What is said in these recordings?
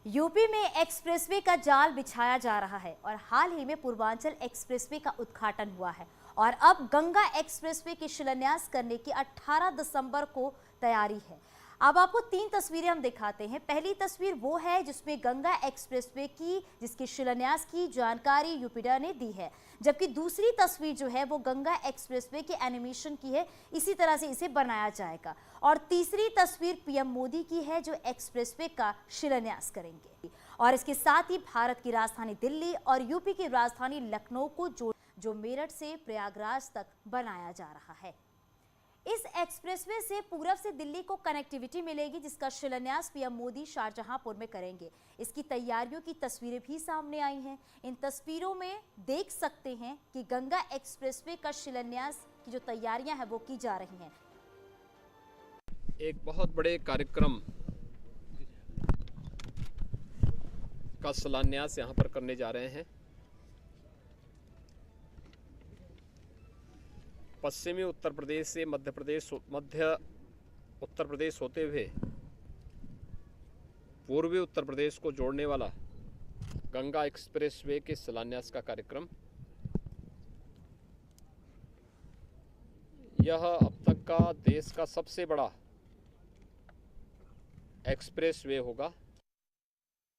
UP में expressway का जाल बिछाया जा रहा है और हाल ही में पूर्वांचल एक्सप्रेसवे का उद्घाटन हुआ है और अब गंगा एक्सप्रेसवे के शिलान्यास करने की 18 दिसंबर को तैयारी है। अब आपको 3 तस्वीरें हम दिखाते हैं। पहली तस्वीर वो है जिसमें गंगा एक्सप्रेसवे की जिसके शिलान्यास की जानकारी यूपीडा ने दी है, जबकि दूसरी तस्वीर जो है वो गंगा एक्सप्रेसवे के एनिमेशन की है, इसी तरह से इसे बनाया जाएगा। और तीसरी तस्वीर पीएम मोदी की है जो एक्सप्रेसवे का शिलान्यास करेंगे। और इसके साथ ही भारत की राजधानी दिल्ली और यूपी की राजधानी लखनऊ को जो मेरठ से प्रयागराज तक बनाया जा रहा है। इस एक्सप्रेसवे से पूरब से दिल्ली को कनेक्टिविटी मिलेगी, जिसका शिलान्यास पीएम मोदी शाहजहांपुर में करेंगे। इसकी तैयारियों की तस्वीरें भी सामने आई हैं। इन तस्वीरों में देख सकते हैं कि गंगा एक्सप्रेसवे का शिलान्यास की जो तैयारियां हैं वो की जा रही हैं। एक बहुत बड़े कार्यक्रम का शिलान्यास यहाँ पर करने जा रहे हैं। पश्चिमी उत्तर प्रदेश से मध्य उत्तर प्रदेश होते हुए पूर्वी उत्तर प्रदेश को जोड़ने वाला गंगा एक्सप्रेसवे के शिलान्यास का कार्यक्रम यह अब तक का देश का सबसे बड़ा एक्सप्रेसवे होगा।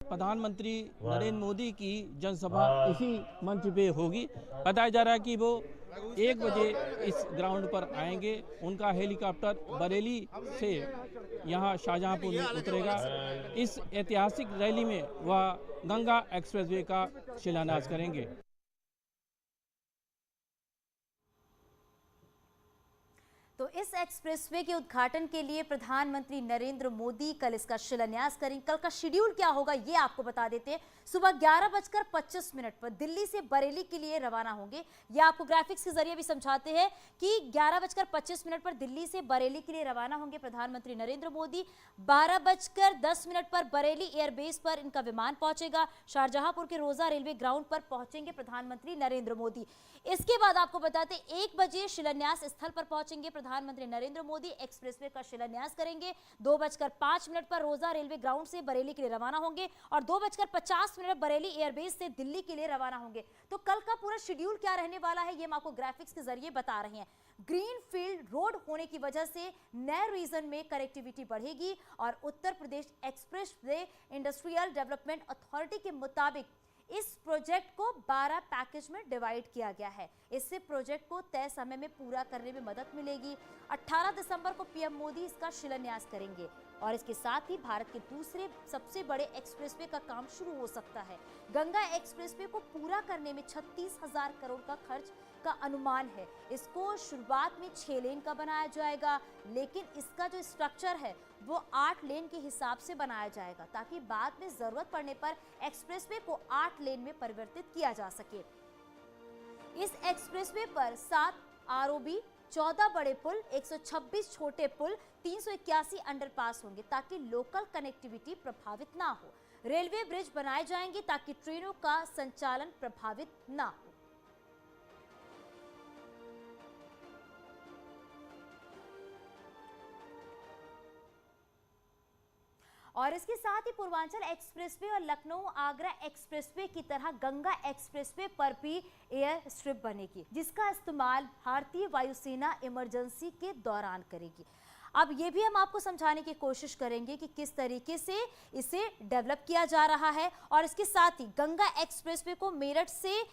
प्रधानमंत्री नरेंद्र मोदी की जनसभा इसी मंच पे होगी। बताया जा रहा है कि वो 1 बजे इस ग्राउंड पर आएंगे। उनका हेलीकॉप्टर बरेली से यहाँ शाहजहांपुर में उतरेगा। इस ऐतिहासिक रैली में वह गंगा एक्सप्रेसवे का शिलान्यास करेंगे। तो इस एक्सप्रेसवे के उद्घाटन के लिए प्रधानमंत्री नरेंद्र मोदी कल इसका शिलान्यास करेंगे। कल का शेड्यूल क्या होगा ये आपको बता देते हैं। सुबह 11:25 पर दिल्ली से बरेली के लिए रवाना होंगे। ये आपको ग्राफिक्स के जरिए भी समझाते हैं कि 11:25 पर दिल्ली से बरेली के लिए रवाना होंगे प्रधानमंत्री नरेंद्र मोदी। 12:10 पर बरेली एयरबेस पर इनका विमान पहुंचेगा। शाहजहांपुर के रोजा रेलवे ग्राउंड पर पहुंचेंगे प्रधानमंत्री नरेंद्र मोदी। इसके बाद आपको बताते 1 बजे शिलान्यास स्थल पर पहुंचेंगे प्रधानमंत्री नरेंद्र मोदी। एक्सप्रेसवे का शिलान्यास करेंगे। 2:05 पर रोजा रेलवे ग्राउंड से बरेली के लिए रवाना होंगे और 2:50 बरेली एयरबेस से दिल्ली के लिए रवाना होंगे। तो कल का पूरा शेड्यूल क्या रहने वाला है ये हम आपको ग्राफिक्स के जरिए बता रहे हैं। ग्रीन फील्ड रोड होने की वजह से नए रीजन में कनेक्टिविटी बढ़ेगी और Uttar Pradesh expressway industrial development authority के मुताबिक इस प्रोजेक्ट को 12 पैकेज में डिवाइड किया गया है। इससे प्रोजेक्ट को तय समय में पूरा करने में मदद मिलेगी। 18 दिसंबर को पीएम मोदी इसका शिलान्यास करेंगे और इसके साथ ही भारत के दूसरे सबसे बड़े एक्सप्रेसवे का काम शुरू हो सकता है। गंगा एक्सप्रेसवे को पूरा करने में 36,000 करोड़ का खर्च का अनुमान है। इसको शुरुआत में 6 लेन का बनाया जाएगा, लेकिन इसका जो स्ट्रक्चर है वो 8 लेन के हिसाब से बनाया जाएगा ताकि बाद में जरूरत पड़ने पर एक्सप्रेसवे को 8 लेन में परिवर्तित किया जा सके। इस एक्सप्रेसवे पर 7 आरओबी, 14 बड़े पुल, 126 छोटे पुल, 381 अंडरपास होंगे ताकि लोकल कनेक्टिविटी प्रभावित ना हो। रेलवे ब्रिज बनाए जाएंगे ताकि ट्रेनों का संचालन प्रभावित ना हो। और इसके साथ ही पूर्वांचल एक्सप्रेसवे और लखनऊ आगरा एक्सप्रेसवे की तरह गंगा एक्सप्रेसवे पर भी एयर स्ट्रिप बनेगी, जिसका इस्तेमाल भारतीय वायुसेना इमरजेंसी के दौरान करेगी। अब ये भी हम आपको समझाने की कोशिश करेंगे कि किस तरीके से इसे डेवलप किया जा रहा है। और इसके साथ ही गंगा एक्सप्रेसवे को मेरठ से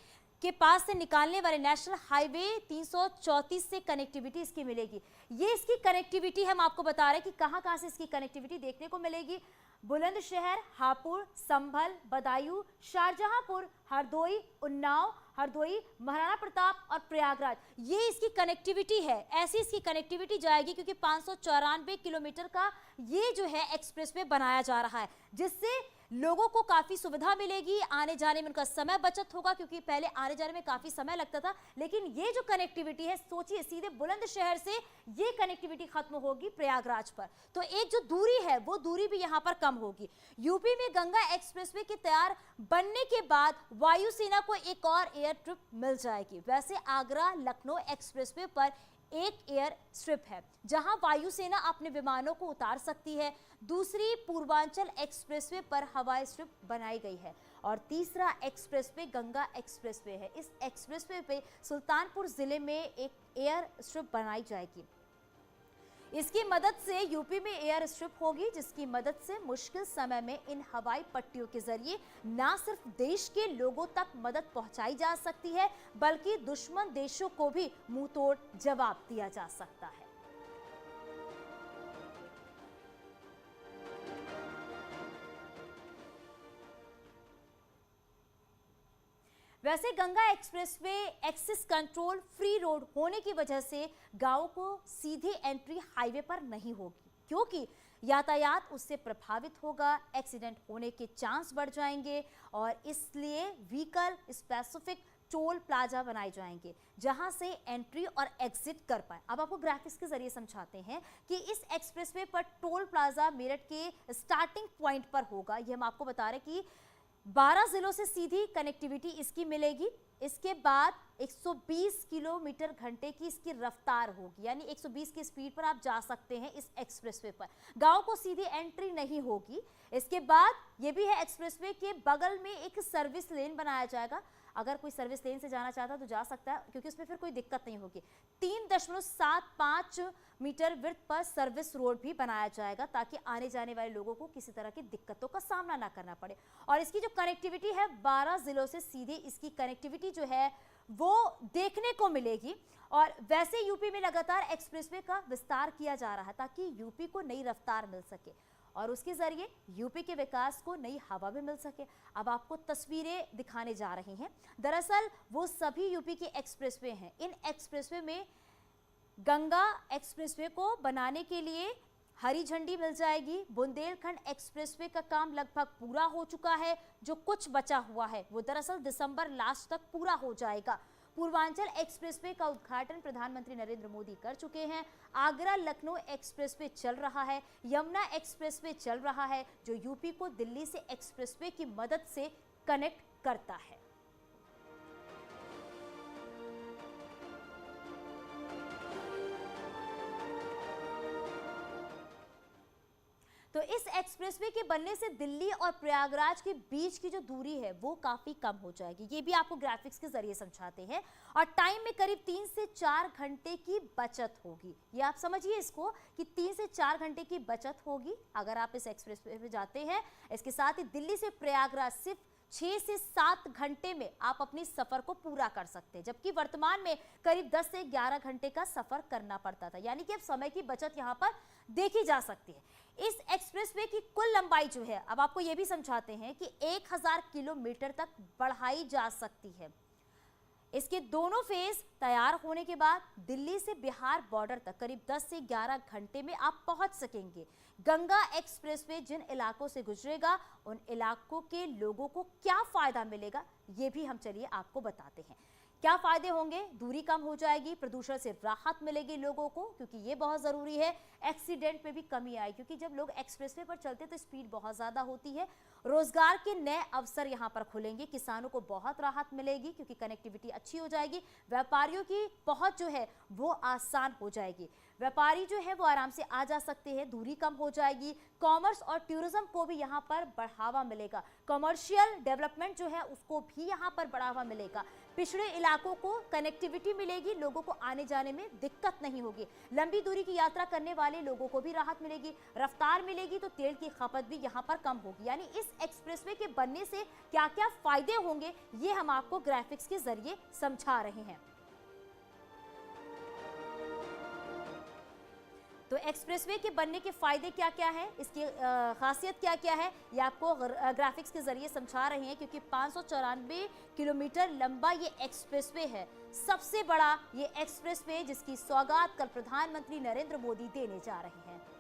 के पास से निकालने वाले नेशनल हाईवे 334 से कनेक्टिविटी इसकी मिलेगी। ये इसकी कनेक्टिविटी हम आपको बता रहे हैं कि कहां-कहां से इसकी कनेक्टिविटी देखने को मिलेगी। बुलंदशहर, हापुड़, संभल, बदायूं, शाहजहांपुर, हरदोई, उन्नाव, हरदोई, महाराणा प्रताप और प्रयागराज, ये इसकी कनेक्टिविटी है। ऐसी इसकी कनेक्टिविटी जाएगी क्योंकि 594 किलोमीटर का ये जो है एक्सप्रेसवे बनाया जा रहा है, जिससे लोगों को काफी सुविधा मिलेगी। आने जाने में उनका समय बचत होगा क्योंकि पहले आने जाने में काफी समय लगता था, लेकिन ये जो कनेक्टिविटी है, सोचिए सीधे बुलंदशहर से ये कनेक्टिविटी खत्म होगी प्रयागराज पर, तो एक जो दूरी है वो दूरी भी यहाँ पर कम होगी। यूपी में गंगा एक्सप्रेसवे के तैयार बनने के बाद वायुसेना को एक और एयर ट्रिप मिल जाएगी। वैसे आगरा लखनऊ एक्सप्रेसवे पर एक एयर स्ट्रिप है जहां वायुसेना अपने विमानों को उतार सकती है, दूसरी पूर्वांचल एक्सप्रेसवे पर हवाई स्ट्रिप बनाई गई है और तीसरा एक्सप्रेसवे गंगा एक्सप्रेसवे है। इस एक्सप्रेसवे पे सुल्तानपुर जिले में एक एयर स्ट्रिप बनाई जाएगी। इसकी मदद से यूपी में एयर स्ट्रिप होगी, जिसकी मदद से मुश्किल समय में इन हवाई पट्टियों के जरिए न सिर्फ देश के लोगों तक मदद पहुंचाई जा सकती है, बल्कि दुश्मन देशों को भी मुंहतोड़ जवाब दिया जा सकता है। वैसे Ganga expressway access control free road होने की वजह से गांवों को सीधी एंट्री हाईवे पर नहीं होगी, क्योंकि यातायात उससे प्रभावित होगा, एक्सीडेंट होने के चांस बढ़ जाएंगे और इसलिए व्हीकल स्पेसिफिक टोल प्लाजा बनाए जाएंगे जहां से एंट्री और एग्जिट कर पाए। अब आपको ग्राफिक्स के जरिए समझाते हैं कि इस एक्सप्रेसवे पर टोल प्लाजा मेरठ के स्टार्टिंग पॉइंट पर होगा। ये हम आपको बता रहे कि 12 जिलों से सीधी कनेक्टिविटी इसकी मिलेगी। इसके बाद 120 किलोमीटर घंटे की इसकी रफ्तार होगी, यानी 120 की स्पीड पर आप जा सकते हैं इस एक्सप्रेसवे पर। गांव को सीधी एंट्री नहीं होगी। इसके बाद ये भी है, एक्सप्रेसवे के बगल में एक सर्विस लेन बनाया जाएगा। अगर कोई सर्विस लेन से जाना चाहता है तो जा सकता है, क्योंकि उसमें फिर कोई दिक्कत नहीं होगी। 3.75 मीटर विड्थ पर सर्विस रोड भी बनाया जाएगा ताकि आने जाने वाले लोगों को किसी तरह की दिक्कतों का सामना ना करना पड़े। और इसकी जो कनेक्टिविटी है 12 जिलों से सीधे इसकी कनेक्टिविटी जो है वो देखने को मिलेगी। और वैसे यूपी में लगातार एक्सप्रेसवे का विस्तार किया जा रहा है ताकि यूपी को नई रफ्तार मिल सके और उसके जरिए यूपी के विकास को नई हवा भी मिल सके। अब आपको तस्वीरें दिखाने जा रहे हैं। दरअसल वो सभी यूपी के एक्सप्रेसवे हैं। इन एक्सप्रेसवे में गंगा एक्सप्रेसवे को बनाने के लिए हरी झंडी मिल जाएगी। बुंदेलखंड एक्सप्रेसवे का काम लगभग पूरा हो चुका है। जो कुछ बचा हुआ है वो दरअसल दिसंबर लास्ट तक पूरा हो जाएगा। पूर्वांचल एक्सप्रेसवे का उद्घाटन प्रधानमंत्री नरेंद्र मोदी कर चुके हैं। आगरा लखनऊ एक्सप्रेसवे चल रहा है। यमुना एक्सप्रेसवे चल रहा है जो यूपी को दिल्ली से एक्सप्रेसवे की मदद से कनेक्ट करता है। तो इस एक्सप्रेसवे के बनने से दिल्ली और प्रयागराज के बीच की जो दूरी है वो काफी कम हो जाएगी। ये भी आपको ग्राफिक्स के जरिए समझाते हैं। और टाइम में करीब 3 से 4 घंटे की बचत होगी। ये आप समझिए इसको कि 3 से 4 घंटे की बचत होगी अगर आप इस एक्सप्रेसवे पे जाते हैं। इसके साथ ही दिल्ली से प्रयागराज सिर्फ 6 से 7 घंटे में आप अपनी सफर को पूरा कर सकते हैं, जबकि वर्तमान में करीब 10 से 11 घंटे का सफर करना पड़ता था। यानी कि अब समय की बचत यहाँ पर देखी जा सकती है। इस एक्सप्रेसवे की कुल लंबाई जो है, अब आपको ये भी समझाते हैं कि 1000 किलोमीटर तक बढ़ाई जा सकती है। इसके दोनों फेज तैयार होने के बाद दिल्ली से बिहार बॉर्डर तक करीब 10 से 11 घंटे में आप पहुंच सकेंगे। गंगा एक्सप्रेसवे जिन इलाकों से गुजरेगा उन इलाकों के लोगों को क्या फायदा मिलेगा ये भी हम चलिए आपको बताते हैं। क्या फायदे होंगे? दूरी कम हो जाएगी, प्रदूषण से राहत मिलेगी लोगों को, क्योंकि ये बहुत जरूरी है। एक्सीडेंट में भी कमी आई, क्योंकि जब लोग एक्सप्रेसवे पर चलते तो स्पीड बहुत ज्यादा होती है। रोजगार के नए अवसर यहाँ पर खुलेंगे, किसानों को बहुत राहत मिलेगी क्योंकि कनेक्टिविटी अच्छी हो जाएगी। व्यापारियों की पहुंच जो है वो आसान हो जाएगी, व्यापारी जो है वो आराम से आ जा सकते हैं, दूरी कम हो जाएगी। कॉमर्स और टूरिज्म को भी यहाँ पर बढ़ावा मिलेगा। कमर्शियल डेवलपमेंट जो है उसको भी यहाँ पर बढ़ावा मिलेगा। पिछड़े इलाकों को कनेक्टिविटी मिलेगी, लोगों को आने जाने में दिक्कत नहीं होगी। लंबी दूरी की यात्रा करने वाले लोगों को भी राहत मिलेगी, रफ्तार मिलेगी तो तेल की खपत भी यहाँ पर कम होगी। यानी इस एक्सप्रेसवे के बनने से क्या क्या फायदे होंगे ये हम आपको ग्राफिक्स के जरिए समझा रहे हैं। तो एक्सप्रेसवे के बनने के फायदे क्या क्या है, इसकी खासियत क्या क्या है, ये आपको ग्राफिक्स के जरिए समझा रहे हैं। क्योंकि 594 किलोमीटर लंबा ये एक्सप्रेसवे है, सबसे बड़ा ये एक्सप्रेसवे जिसकी सौगात कल प्रधानमंत्री नरेंद्र मोदी देने जा रहे हैं।